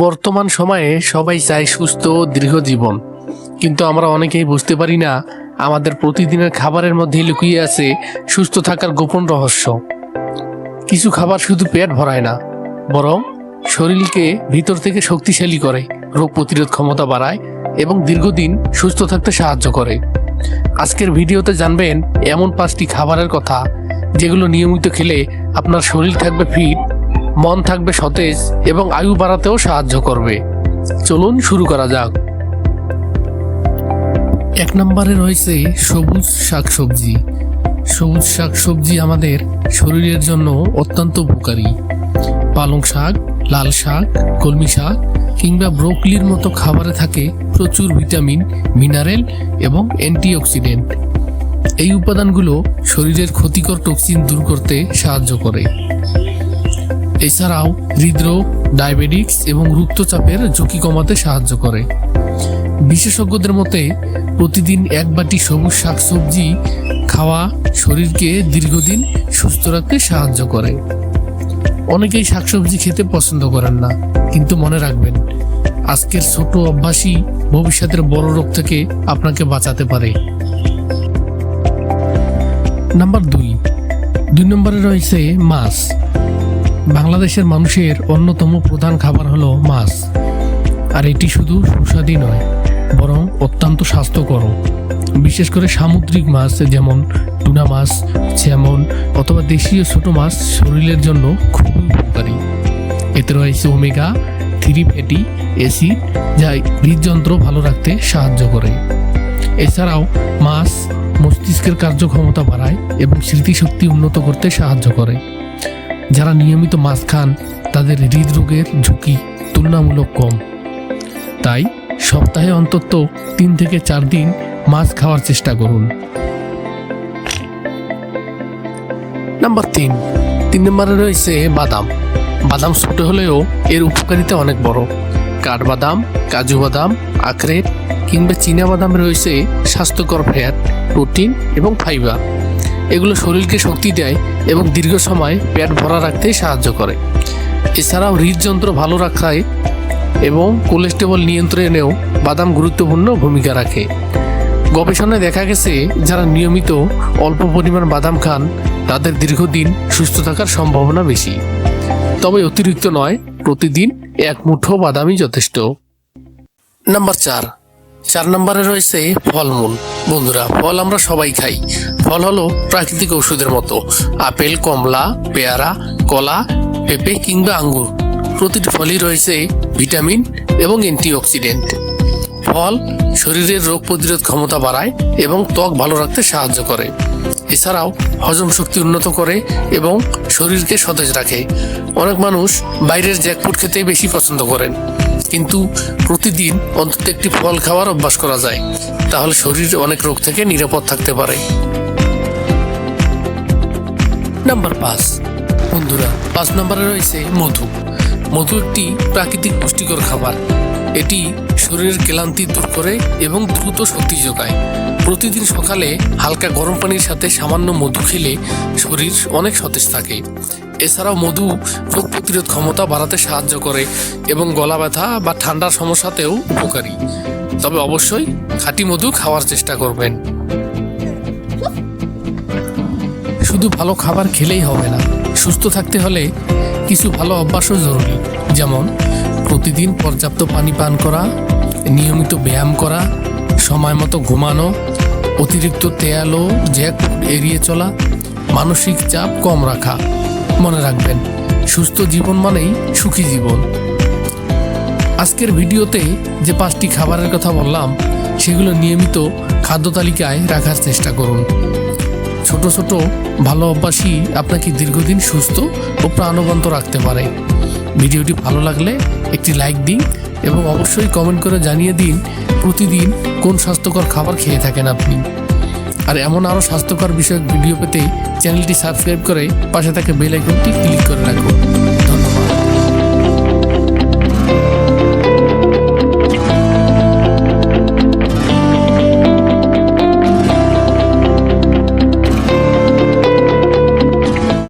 বর্তমান সময়ে সবাই চায় সুস্থ ও দীর্ঘ জীবন, কিন্তু আমরা অনেকেই বুঝতে পারি না আমাদের প্রতিদিনের খাবারের মধ্যে লুকিয়ে আছে সুস্থ থাকার গোপন রহস্য। কিছু খাবার শুধু পেট ভরায় না, বরং শরীরকে ভিতর থেকে শক্তিশালী করে, রোগ প্রতিরোধ ক্ষমতা বাড়ায় এবং দীর্ঘদিন সুস্থ থাকতে সাহায্য করে। আজকের ভিডিওতে জানবেন এমন 5টি খাবারের কথা যেগুলো নিয়মিত খেলে আপনার শরীর থাকবে ফিট, মন থাকবে সতেজ এবং আয়ু বাড়াতেও সাহায্য করবে। চলুন শুরু করা যাক। 1 নম্বরে রয়েছে সবুজ শাকসবজি। সবুজ শাকসবজি আমাদের শরীরের জন্য অত্যন্ত উপকারী। পালং শাক, লাল শাক, কলমি শাক কিংবা ব্রোকলির মতো খাবারে থাকে প্রচুর ভিটামিন, মিনারেল এবং অ্যান্টিঅক্সিডেন্ট। এই উপাদানগুলো শরীরের ক্ষতিকর টক্সিন দূর করতে সাহায্য করে। এছাড়াও হৃদরোগ, ডায়াবেটিস এবং রক্তচাপের ঝুঁকি কমাতে সাহায্য করে। বিশেষজ্ঞদের মতে প্রতিদিন 1 বাটি সবুজ শাকসবজি খাওয়া শরীরকে দীর্ঘদিন সুস্থ রাখতে সাহায্য করে। অনেকেই শাকসবজি খেতে পছন্দ করেন না, কিন্তু মনে রাখবেন, আজকের ছোট অভ্যাসই ভবিষ্যতের বড় রোগ থেকে আপনাকে বাঁচাতে পারে। নাম্বার 2 নম্বরে রয়েছে মাছ। বাংলাদেশের মানুষের অন্যতম প্রধান খাবার হলো মাছ, আর এটি শুধু সুস্বাদু নয়, বরং অত্যন্ত স্বাস্থ্যকর। বিশেষ করে সামুদ্রিক মাছ যেমন টুনা মাছ, স্যামন অথবা দেশীয় ছোট মাছ শরীরের জন্য খুবই উপকারী। এতে রয়েছে ওমেগা 3 ফ্যাটি অ্যাসিড, যা হৃদযন্ত্র ভালো রাখতে সাহায্য করে। এছাড়াও মাছ মস্তিষ্কের কার্যক্ষমতা বাড়ায় এবং স্মৃতিশক্তি উন্নত করতে সাহায্য করে। যারা নিয়মিত মাছ খান তাদের হৃদরোগের ঝুঁকি তুলনামূলক কম। তাই সপ্তাহে অন্তত 3 থেকে 4 দিন মাছ খাওয়ার চেষ্টা করুন। নাম্বার 3 নম্বরে রয়েছে বাদাম। বাদাম ছোট হলেও এর উপকারিতা অনেক বড়। কাঠবাদাম, কাজু বাদাম, আখরোট কিংবা চীনা বাদামে রয়েছে স্বাস্থ্যকর ফ্যাট, প্রোটিন এবং ফাইবার। এগুলো শরীরকে শক্তি দেয় এবং দীর্ঘ সময় পেট ভরা রাখতে সাহায্য করে। এছাড়াও হৃদযন্ত্র ভালো রাখায় এবং কোলেস্টেরল নিয়ন্ত্রণেও বাদাম গুরুত্বপূর্ণ ভূমিকা রাখে। গবেষণায় দেখা গেছে, যারা নিয়মিত অল্প পরিমাণ বাদাম খান তাদের দীর্ঘদিন সুস্থ থাকার সম্ভাবনা বেশি। তবে অতিরিক্ত নয়, প্রতিদিন 1 মুঠো বাদামই যথেষ্ট। নাম্বার 4 নম্বরে রয়েছে ফলমূল। বন্ধুরা, ফল আমরা সবাই খাই। ফল হলো প্রাকৃতিক ওষুধের মতো। আপেল, কমলা, পেয়ারা, কলা, পেঁপে কিংবা আঙ্গুর, প্রতিটি ফলই রয়েছে ভিটামিন এবং অ্যান্টিঅক্সিডেন্ট। ফল শরীরের রোগ প্রতিরোধ ক্ষমতা বাড়ায় এবং ত্বক ভালো রাখতে সাহায্য করে। এছাড়াও হজম শক্তি উন্নত করে এবং শরীরকে সতেজ রাখে। অনেক মানুষ বাইরের জ্যাকফুড খেতে বেশি পছন্দ করেন, কিন্তু প্রতিদিন অন্তত একটি ফল খাওয়ার অভ্যাস করা যায়, তাহলে শরীর অনেক রোগ থেকে নিরাপদ থাকতে পারে। নাম্বার 5 বন্ধুরা, 5 নম্বরে রয়েছে মধু। মধু একটি প্রাকৃতিক পুষ্টিকর খাবার। এটি শরীরের ক্লান্তি দূর করে এবং দ্রুত শক্তি যোগায়। প্রতিদিন সকালে হালকা গরম পানির সাথে সামান্য মধু খেলে শরীর অনেক সতেজ থাকে। এছাড়াও মধু রোগ প্রতিরোধ ক্ষমতা বাড়াতে সাহায্য করে এবং গলা ব্যথা বা ঠান্ডার সমস্যাতেও উপকারী। তবে অবশ্যই খাঁটি মধু খাওয়ার চেষ্টা করবেন। শুধু ভালো খাবার খেলেই হবে না, সুস্থ থাকতে হলে কিছু ভালো অভ্যাসও জরুরি, যেমন প্রতিদিন পর্যাপ্ত পানি পান করা, নিয়মিত ব্যায়াম করা, সময় মতো ঘুমানো, অতিরিক্ত তেল ও জ্যাক ফুড এড়িয়ে চলা, মানসিক চাপ কম রাখা। মনে রাখবেন, সুস্থ জীবন মানেই সুখী জীবন। আজকের ভিডিওতে যে 5টি খাবারের কথা বললাম সেগুলো নিয়মিত খাদ্য তালিকায় রাখার চেষ্টা করুন। ছোট ছোট ভালো অভ্যাসই আপনাকে দীর্ঘদিন সুস্থ ও প্রাণবন্ত রাখতে পারে। ভিডিওটি ভালো লাগলে একটি লাইক দিন এবং অবশ্যই কমেন্ট করে জানিয়ে দিন প্রতিদিন কোন স্বাস্থ্যকর খাবার খেয়ে থাকেন আপনি। আর এমন আরও স্বাস্থ্যকর বিষয়ক ভিডিও পেতে চ্যানেলটি সাবস্ক্রাইব করে পাশে থাকা বেল আইকনটি ক্লিক করে রাখুন।